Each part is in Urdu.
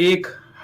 1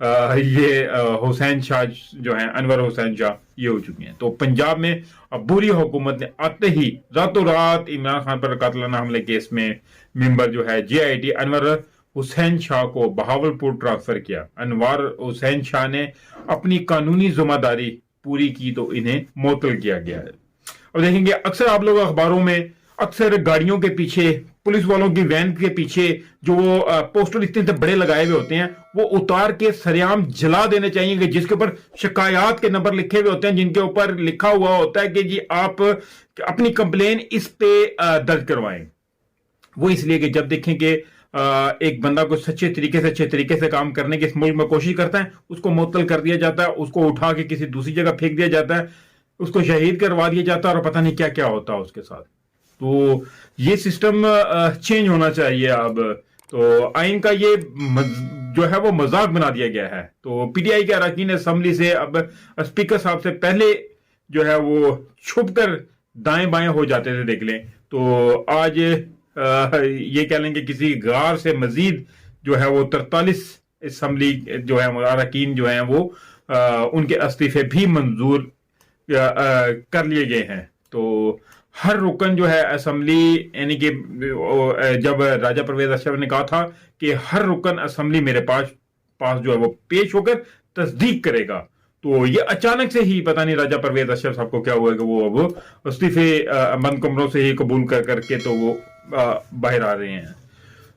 یہ حسین شاہ جو ہیں انور حسین شاہ یہ ہو چکی ہیں. تو پنجاب میں اب بری حکومت نے آتے ہی راتوں رات عمران خان پر قاتلانہ حملے کیس میں ممبر جو ہے JIT انور حسین شاہ کو بہاولپور ٹرانسفر کیا. انور حسین شاہ نے اپنی قانونی ذمہ داری پوری کی تو انہیں معطل کیا گیا ہے. اب دیکھیں گے اکثر آپ لوگ اخباروں میں اکثر گاڑیوں کے پیچھے پولیس والوں کی وین کے پیچھے جو وہ پوسٹر اتنے بڑے لگائے ہوئے ہوتے ہیں وہ اتار کے سریعام جلا دینے چاہیے کہ جس کے اوپر شکایات کے نمبر لکھے ہوئے ہوتے ہیں جن کے اوپر لکھا ہوا ہوتا ہے کہ جی آپ اپنی کمپلین اس پہ درج کروائیں. وہ اس لیے کہ جب دیکھیں کہ ایک بندہ کو اچھے طریقے سے کام کرنے کی اس ملک میں کوشش کرتا ہے اس کو معطل کر دیا جاتا ہے, اس کو اٹھا کے کسی دوسری جگہ پھینک دیا جاتا ہے, اس کو شہید کروا دیا جاتا ہے اور پتہ نہیں کیا کیا ہوتا ہے اس کے ساتھ. تو یہ سسٹم چینج ہونا چاہیے اب. تو آئین کا یہ جو ہے وہ مذاق بنا دیا گیا ہے. تو PTI کے اراکین اسمبلی سے اب اسپیکر صاحب سے پہلے جو ہے وہ چھپ کر دائیں بائیں ہو جاتے تھے دیکھ لیں. تو آج یہ کہہ لیں کہ کسی غار سے مزید جو ہے وہ 43 اسمبلی جو ہے اراکین جو ہیں وہ ان کے استعفے بھی منظور کر لیے گئے ہیں. تو ہر رکن جو ہے اسمبلی یعنی کہ جب راجہ پرویز اشرف نے کہا تھا کہ ہر رکن اسمبلی میرے پاس جو ہے وہ پیش ہو کر تصدیق کرے گا, تو یہ اچانک سے ہی پتہ نہیں راجہ پرویز اشرف صاحب کو کیا ہوا کہ وہ اب استعفے بند کمروں سے ہی قبول کر کے تو وہ باہر آ رہے ہیں.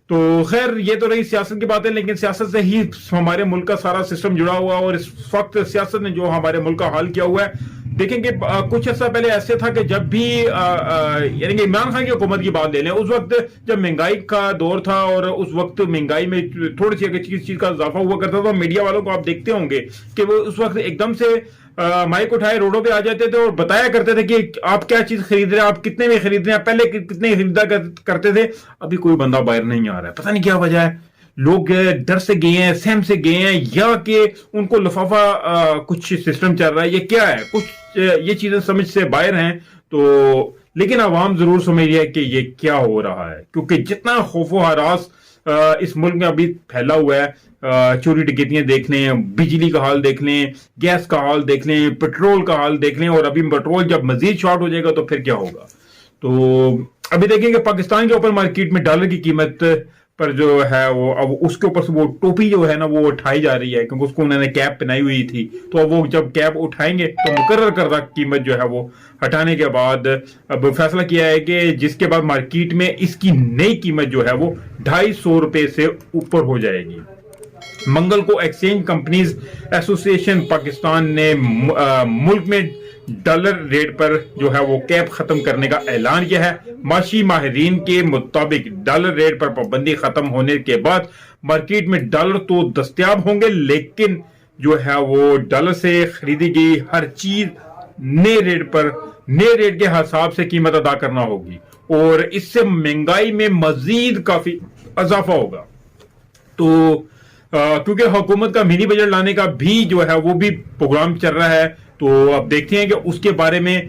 تو خیر یہ تو رہی سیاست کی باتیں, لیکن سیاست سے ہی ہمارے ملک کا سارا سسٹم جڑا ہوا اور اس وقت سیاست نے جو ہمارے ملک کا حال کیا ہوا ہے دیکھیں کہ کچھ عرصہ پہلے ایسے تھا کہ جب بھی یعنی کہ عمران خان کی حکومت کی بات لے لیں اس وقت جب مہنگائی کا دور تھا اور اس وقت مہنگائی میں تھوڑی سی اگر چیز کا اضافہ ہوا کرتا تھا, میڈیا والوں کو آپ دیکھتے ہوں گے کہ وہ اس وقت ایک دم سے مائک اٹھائے روڈوں پہ آ جاتے تھے اور بتایا کرتے تھے کہ آپ کیا چیز خرید رہے ہیں, آپ کتنے میں خرید رہے ہیں, پہلے کتنے خریدا کرتے تھے, ابھی کوئی بندہ باہر نہیں آ رہا ہے. پتہ نہیں کیا وجہ ہے, لوگ ڈر سے گئے ہیں, سہم سے گئے ہیں, یا کہ ان کو لفافہ کچھ سسٹم چل رہا ہے, یہ کیا ہے, کچھ یہ چیزیں سمجھ سے باہر ہیں. تو لیکن عوام ضرور سمجھ رہی ہے کہ یہ کیا ہو رہا ہے, کیونکہ جتنا خوف و ہراس اس ملک میں ابھی پھیلا ہوا ہے, چوری ڈکیتیاں دیکھ لیں, بجلی کا حال دیکھ لیں, گیس کا حال دیکھ لیں, پیٹرول کا حال دیکھ لیں, اور ابھی پیٹرول جب مزید شارٹ ہو جائے گا تو پھر کیا ہوگا. تو ابھی دیکھیں کہ پاکستان کے اوپر مارکیٹ میں ڈالر کی قیمت پر جو ہے وہ اب اس کے اوپر سے وہ ٹوپی جو ہے نا وہ اٹھائی جا رہی ہے, کیونکہ اس کو انہوں نے کیپ پہنائی ہوئی تھی. تو اب وہ جب کیپ اٹھائیں گے تو مقرر کردہ قیمت جو ہے وہ ہٹانے کے بعد اب فیصلہ کیا ہے کہ جس کے بعد مارکیٹ میں اس کی نئی قیمت جو ہے وہ 250 روپے سے اوپر ہو جائے گی. منگل کو ایکسچینج کمپنیز ایسوسی ایشن پاکستان نے ملک میں ڈالر ریٹ پر جو ہے وہ کیپ ختم کرنے کا اعلان کیا ہے. معاشی ماہرین کے مطابق ڈالر ریٹ پر پابندی ختم ہونے کے بعد مارکیٹ میں ڈالر تو دستیاب ہوں گے, لیکن جو ہے وہ ڈالر سے خریدی گئی ہر چیز نئے ریٹ کے حساب سے قیمت ادا کرنا ہوگی, اور اس سے مہنگائی میں مزید کافی اضافہ ہوگا. تو کیونکہ حکومت کا منی بجٹ لانے کا بھی جو ہے وہ بھی پروگرام چل رہا ہے, تو اب دیکھتے ہیں کہ اس کے بارے میں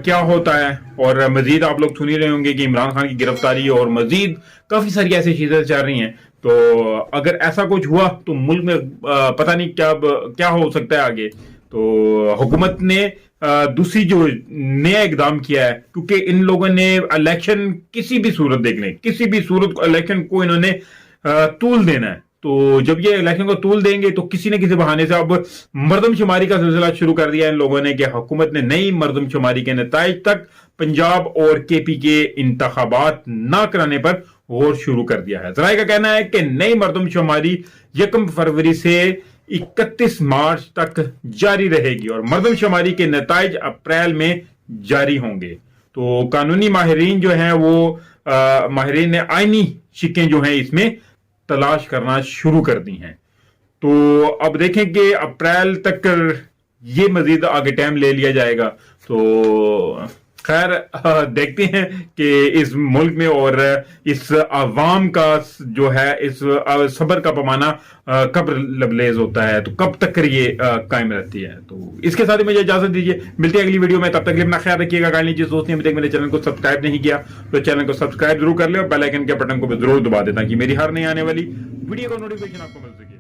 کیا ہوتا ہے. اور مزید آپ لوگ سن ہی رہے ہوں گے کہ عمران خان کی گرفتاری اور مزید کافی ساری ایسی چیزیں چل رہی ہیں. تو اگر ایسا کچھ ہوا تو ملک میں پتہ نہیں کیا ہو سکتا ہے آگے. تو حکومت نے دوسری جو نیا اقدام کیا ہے, کیونکہ ان لوگوں نے الیکشن کسی بھی صورت دیکھ لیں, کسی بھی صورت الیکشن کو انہوں نے طول دینا ہے. تو جب یہ الیکشن کو طول دیں گے تو کسی نہ کسی بہانے سے اب مردم شماری کا سلسلہ شروع کر دیا ان لوگوں نے کہ حکومت نے نئی مردم شماری کے نتائج تک پنجاب اور KP کے انتخابات نہ کرانے پر غور شروع کر دیا ہے. ذرائع کا کہنا ہے کہ نئی مردم شماری 1 فروری سے 31 مارچ تک جاری رہے گی اور مردم شماری کے نتائج اپریل میں جاری ہوں گے. تو قانونی ماہرین جو ہیں وہ ماہرین نے آئینی شکیں جو ہیں اس میں تلاش کرنا شروع کر دی ہیں. تو اب دیکھیں کہ اپریل تک یہ مزید آگے ٹائم لے لیا جائے گا. تو خیر دیکھتے ہیں کہ اس ملک میں اور اس عوام کا جو ہے اس صبر کا پیمانہ کب لبریز ہوتا ہے, تو کب تک یہ قائم رہتی ہے. تو اس کے ساتھ مجھے اجازت دیجیے, ملتے ہیں اگلی ویڈیو میں, تب تک اپنا خیال رکھیے گا. کائنڈلی جس دوست نے ابھی تک میرے چینل کو سبسکرائب نہیں کیا تو چینل کو سبسکرائب ضرور کر لیں اور بیل آئیکن کے بٹن کو بھی ضرور دبا دیں تاکہ میری ہر نئی آنے والی ویڈیو کا نوٹیفیکیشن آپ کو مل سکے.